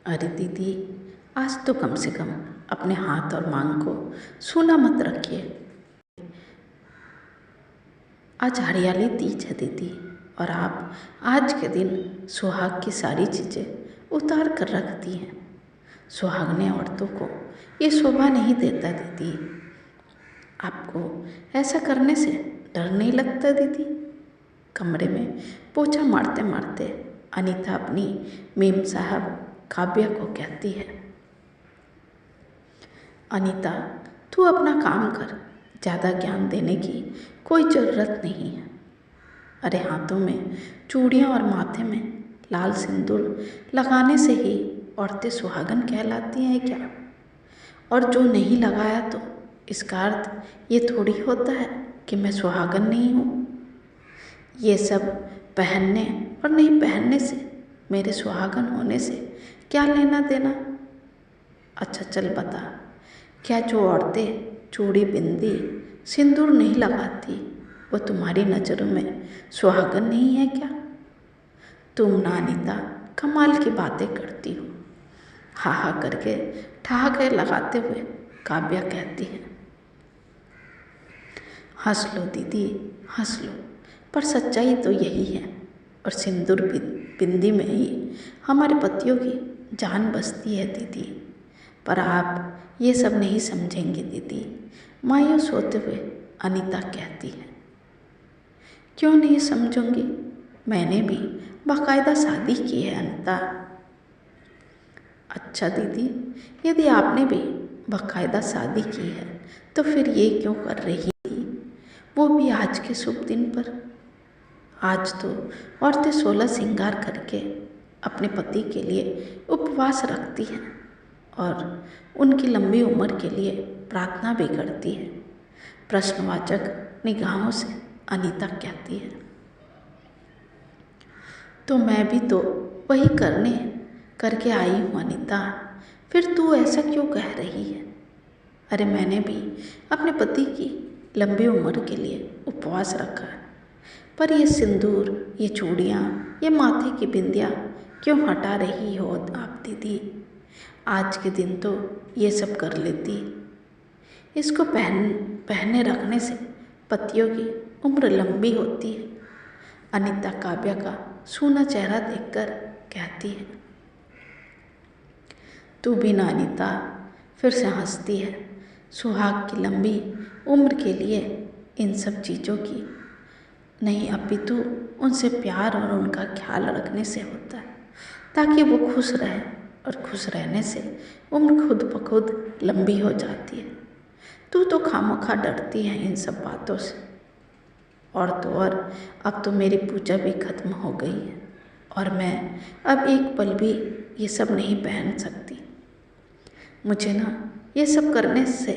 अरे दीदी, आज तो कम से कम अपने हाथ और मांग को सूना मत रखिए। आज हरियाली तीज है दीदी, और आप आज के दिन सुहाग की सारी चीज़ें उतार कर रख दी हैं। सुहागने औरतों को ये शोभा नहीं देता दीदी। आपको ऐसा करने से डर नहीं लगता दीदी? कमरे में पोछा मारते मारते अनीता अपनी मेम साहब काव्या को कहती है, अनीता, तू अपना काम कर, ज़्यादा ज्ञान देने की कोई ज़रूरत नहीं है। अरे हाथों में चूड़ियाँ और माथे में लाल सिंदूर लगाने से ही औरतें सुहागन कहलाती हैं क्या? और जो नहीं लगाया तो इसका अर्थ ये थोड़ी होता है कि मैं सुहागन नहीं हूँ। ये सब पहनने और नहीं पहनने से मेरे सुहागन होने से क्या लेना देना? अच्छा चल बता, क्या जो औरतें चूड़ी बिंदी सिंदूर नहीं लगाती वो तुम्हारी नज़रों में सुहागन नहीं है क्या? तुम ना अनीता कमाल की बातें करती हो, हा हा करके ठहाके लगाते हुए काव्या कहती है। हंस लो दीदी, हंस लो, पर सच्चाई तो यही है। और सिंदूर बिंदी में ही हमारे पतियों की जान बसती है दीदी। पर आप ये सब नहीं समझेंगे दीदी, मायूस होते हुए अनीता कहती है। क्यों नहीं समझूंगी? मैंने भी बाकायदा शादी की है अनीता। अच्छा दीदी, यदि आपने भी बाकायदा शादी की है तो फिर ये क्यों कर रही थी, वो भी आज के शुभ दिन पर? आज तो औरतें 16 श्रृंगार करके अपने पति के लिए उपवास रखती हैं और उनकी लंबी उम्र के लिए प्रार्थना भी करती है। प्रश्नवाचक निगाहों से अनीता कहती है। तो मैं भी तो वही करके आई हूँ अनीता, फिर तू ऐसा क्यों कह रही है? अरे मैंने भी अपने पति की लंबी उम्र के लिए उपवास रखा है, पर ये सिंदूर, ये चूड़ियाँ, ये माथे की बिंदिया क्यों हटा रही हो आप दीदी? आज के दिन तो ये सब कर लेती। इसको पहने रखने से पतियों की उम्र लंबी होती है। अनीता काव्या का सूना चेहरा देखकर कहती है। तू भी ना अनीता, फिर से हंसती है। सुहाग की लंबी उम्र के लिए इन सब चीज़ों की नहीं, अपितु उनसे प्यार और उनका ख्याल रखने से होता है, ताकि वो खुश रहे, और खुश रहने से उम्र खुद ब खुद लंबी हो जाती है। तू तो खामोखा डरती है इन सब बातों से। और तो और अब तो मेरी पूजा भी खत्म हो गई है और मैं अब एक पल भी ये सब नहीं पहन सकती। मुझे ना ये सब करने से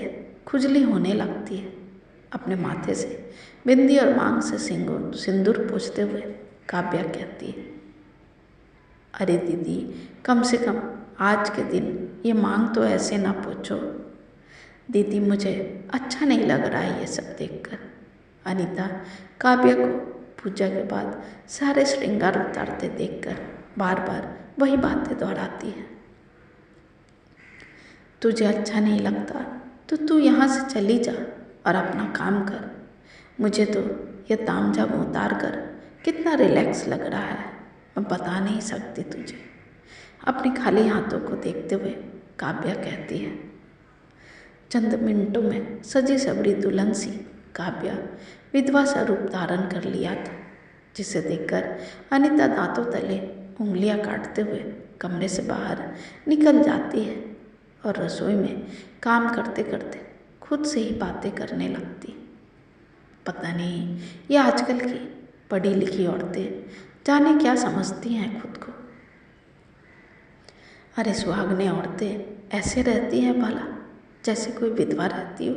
खुजली होने लगती है। अपने माथे से बिंदी और मांग से सिंदूर पोंछते हुए काव्या कहती है। अरे दीदी, कम से कम आज के दिन ये मांग तो ऐसे ना पोंछो। दीदी, मुझे अच्छा नहीं लग रहा है ये सब देखकर। अनीता काव्या को पूजा के बाद सारे श्रृंगार उतारते देखकर बार बार वही बातें दोहराती है। तुझे अच्छा नहीं लगता तो तू यहाँ से चली जा और अपना काम कर। मुझे तो ये तामझाम उतार कर कितना रिलैक्स लग रहा है, मैं बता नहीं सकती तुझे। अपने खाली हाथों को देखते हुए काव्या कहती है। चंद मिनटों में सजी सवरी दुल्हन सी काव्या विधवा सा रूप धारण कर लिया था, जिसे देखकर अनीता दांतों तले उंगलियां काटते हुए कमरे से बाहर निकल जाती है और रसोई में काम करते करते खुद से ही बातें करने लगती। पता नहीं ये आजकल की पढ़ी लिखी औरतें जाने क्या समझती हैं खुद को। अरे सुहागने औरतें ऐसे रहती हैं भला जैसे कोई विधवा रहती हो।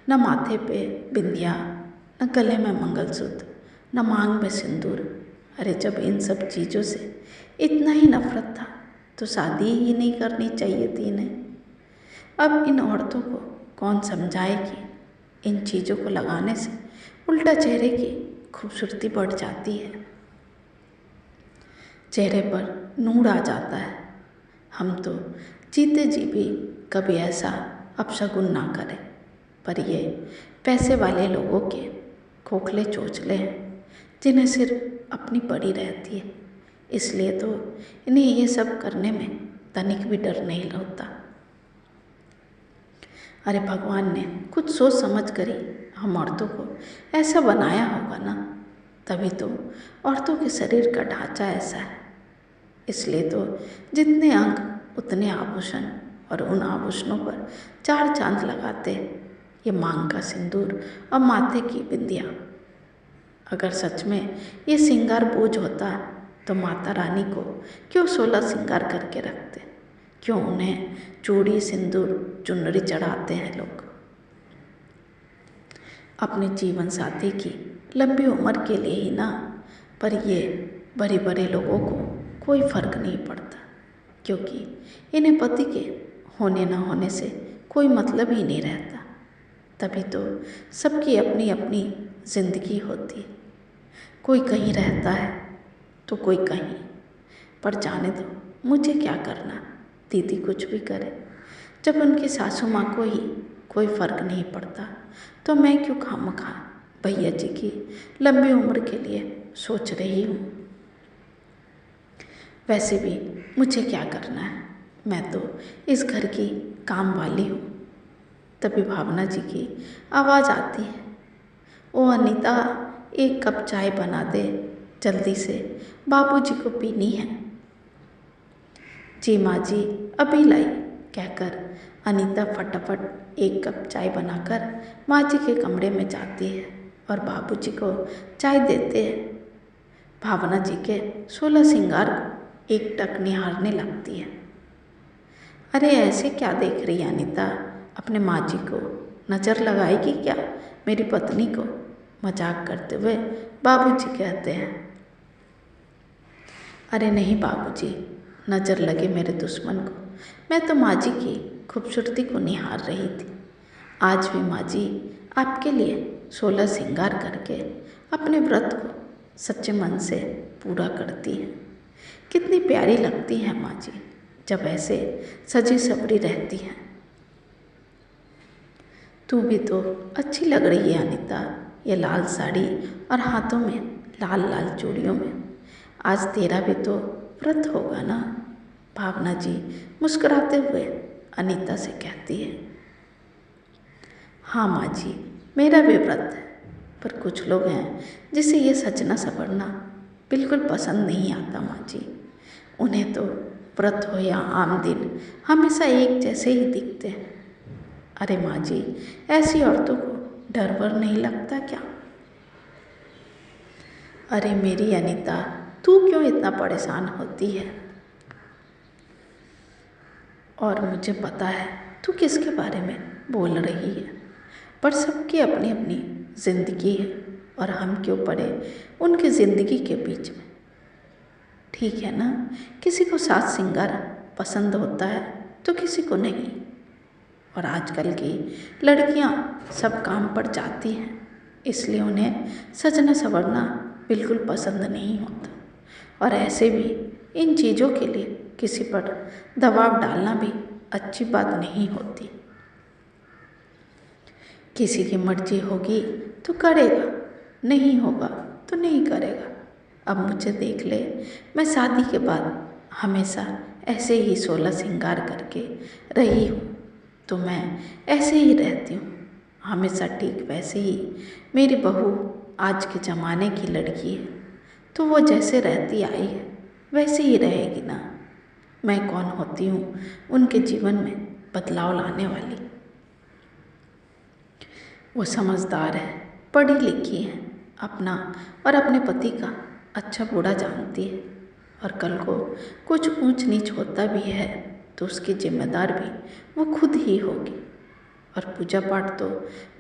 न माथे पे बिंदिया, न गले में मंगलसूत्र, न मांग में सिंदूर। अरे जब इन सब चीज़ों से इतना ही नफरत था तो शादी ही नहीं करनी चाहिए थी इन्हें। अब इन औरतों को कौन समझाए कि इन चीज़ों को लगाने से उल्टा चेहरे की खूबसूरती बढ़ जाती है, चेहरे पर नूर आ जाता है, हम तो जीते जी भी कभी ऐसा अपशगुन ना करें, पर ये पैसे वाले लोगों के खोखले चोचले हैं जिन्हें सिर्फ अपनी पड़ी रहती है, इसलिए तो इन्हें ये सब करने में तनिक भी डर नहीं होता। अरे भगवान ने कुछ सोच समझ कर ही हम औरतों को ऐसा बनाया होगा ना, तभी तो औरतों के शरीर का ढांचा ऐसा है। इसलिए तो जितने अंग उतने आभूषण, और उन आभूषणों पर चार चांद लगाते ये मांग का सिंदूर और माथे की बिंदिया। अगर सच में ये श्रृंगार बोझ होता तो माता रानी को क्यों 16 श्रृंगार करके रखते, क्यों उन्हें चूड़ी सिंदूर चुनरी चढ़ाते हैं लोग। अपने जीवन साथी की लंबी उम्र के लिए ही ना, पर ये बड़े बड़े लोगों को कोई फर्क नहीं पड़ता, क्योंकि इन्हें पति के होने ना होने से कोई मतलब ही नहीं रहता। तभी तो सबकी अपनी अपनी जिंदगी होती है, कोई कहीं रहता है तो कोई कहीं। पर जाने दो, मुझे क्या करना, दीदी कुछ भी करे। जब उनकी सासू माँ को ही कोई फर्क नहीं पड़ता तो मैं क्यों खामखा भैया जी की लंबी उम्र के लिए सोच रही हूँ। वैसे भी मुझे क्या करना है, मैं तो इस घर की काम वाली हूँ। तभी भावना जी की आवाज़ आती है, ओ अनीता, एक कप चाय बना दे जल्दी से, बाबूजी को पीनी है। जी माँ जी, अभी लाई, कहकर अनीता फटाफट एक कप चाय बनाकर माँ जी के कमरे में जाती है और बाबूजी को चाय देते हैं। भावना जी के 16 श्रृंगार को एक टक निहारने लगती है। अरे ऐसे क्या देख रही है अनीता, अपने माँ जी को नज़र लगाएगी क्या मेरी पत्नी को, मजाक करते हुए बाबूजी कहते हैं। अरे नहीं बाबूजी, नज़र लगे मेरे दुश्मन को, मैं तो माँ जी की खूबसूरती को निहार रही थी। आज भी माँ जी आपके लिए 16 श्रृंगार करके अपने व्रत को सच्चे मन से पूरा करती है। कितनी प्यारी लगती है माँ जी जब ऐसे सजी सवरी रहती हैं। तू भी तो अच्छी लग रही है अनीता, ये लाल साड़ी और हाथों में लाल लाल चूड़ियों में। आज तेरा भी तो व्रत होगा ना, भावना जी मुस्कुराते हुए अनीता से कहती है। हाँ माँ जी, मेरा भी व्रत है, पर कुछ लोग हैं जिसे ये सजना सवरना बिल्कुल पसंद नहीं आता माँ जी। उन्हें तो व्रत हो या आम दिन हमेशा एक जैसे ही दिखते हैं। अरे माँ जी, ऐसी औरतों को डर वर नहीं लगता क्या? अरे मेरी अनीता, तू क्यों इतना परेशान होती है? और मुझे पता है तू किसके बारे में बोल रही है, पर सबकी अपनी अपनी जिंदगी है और हम क्यों पड़े उनकी जिंदगी के बीच में। ठीक है ना, किसी को साज श्रृंगार पसंद होता है तो किसी को नहीं। और आजकल की लड़कियां सब काम पर जाती हैं, इसलिए उन्हें सजना संवरना बिल्कुल पसंद नहीं होता। और ऐसे भी इन चीज़ों के लिए किसी पर दबाव डालना भी अच्छी बात नहीं होती। किसी की मर्जी होगी तो करेगा, नहीं होगा तो नहीं करेगा। अब मुझे देख ले, मैं शादी के बाद हमेशा ऐसे ही 16 श्रृंगार करके रही हूँ, तो मैं ऐसे ही रहती हूँ हमेशा, ठीक वैसे ही। मेरी बहू आज के ज़माने की लड़की है, तो वो जैसे रहती आई है वैसे ही रहेगी ना। मैं कौन होती हूँ उनके जीवन में बदलाव लाने वाली? वो समझदार है, पढ़ी लिखी है, अपना और अपने पति का अच्छा बुरा जानती है, और कल को कुछ ऊंच नीच होता भी है तो उसकी जिम्मेदार भी वो खुद ही होगी। और पूजा पाठ तो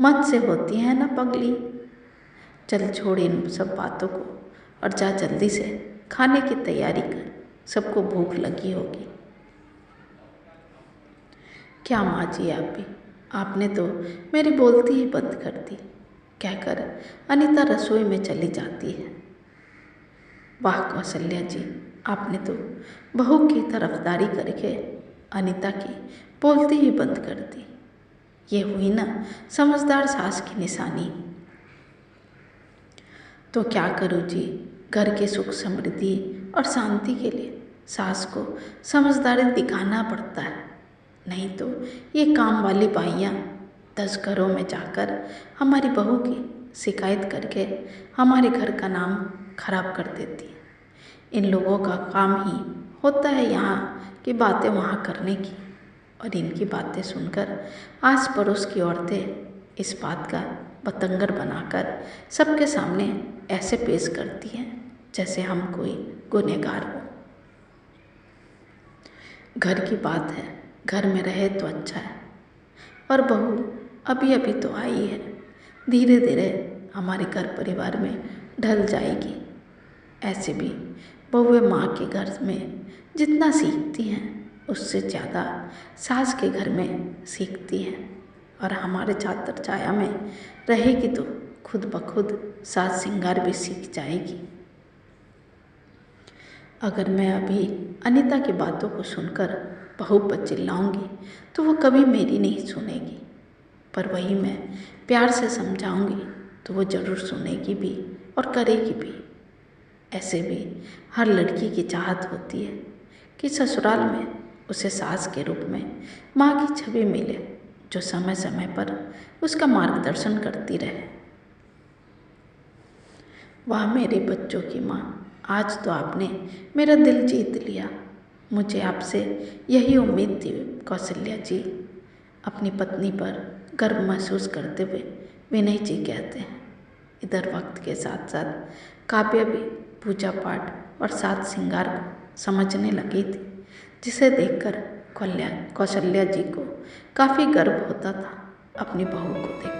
मन से होती है ना पगली। चल छोड़ इन सब बातों को और जा जल्दी से खाने की तैयारी कर, सबको भूख लगी होगी। क्या माँ जी आप भी, आपने तो मेरी बोलती ही बंद कर दी, कहकर अनीता रसोई में चली जाती है। वाह कौशल्या जी, आपने तो बहू की तरफदारी करके अनीता की बोलती ही बंद कर दी। ये हुई ना समझदार सास की निशानी। तो क्या करूँ जी, घर के सुख समृद्धि और शांति के लिए सास को समझदारी दिखाना पड़ता है। नहीं तो ये काम वाली बाइयाँ 10 घरों में जाकर हमारी बहू की शिकायत करके हमारे घर का नाम खराब कर देती है। इन लोगों का काम ही होता है यहाँ की बातें वहाँ करने की, और इनकी बातें सुनकर आस पड़ोस की औरतें इस बात का बतंगर बनाकर सबके सामने ऐसे पेश करती हैं जैसे हम कोई गुनहगार हो। घर की बात है, घर में रहे तो अच्छा है, और बहू अभी अभी तो आई है, धीरे धीरे हमारे घर परिवार में ढल जाएगी। ऐसे भी बहुएं माँ के घर में जितना सीखती हैं उससे ज़्यादा सास के घर में सीखती हैं, और हमारे चादर छाया में रहेगी तो खुद ब खुद सास श्रृंगार भी सीख जाएगी। अगर मैं अभी अनीता की बातों को सुनकर बहू पर चिल्लाऊंगी तो वो कभी मेरी नहीं सुनेगी, पर वही मैं प्यार से समझाऊंगी तो वो ज़रूर सुनेगी भी और करेगी भी। ऐसे भी हर लड़की की चाहत होती है कि ससुराल में उसे सास के रूप में माँ की छवि मिले, जो समय समय पर उसका मार्गदर्शन करती रहे। वाह मेरे बच्चों की माँ, आज तो आपने मेरा दिल जीत लिया। मुझे आपसे यही उम्मीद थी कौशल्या जी। अपनी पत्नी पर गर्व महसूस करते हुए विनय जी कहते हैं। इधर वक्त के साथ साथ काव्या भी पूजा पाठ और साज श्रृंगार को समझने लगी थी, जिसे देखकर कौशल्या जी को काफ़ी गर्व होता था अपनी बहू को देख।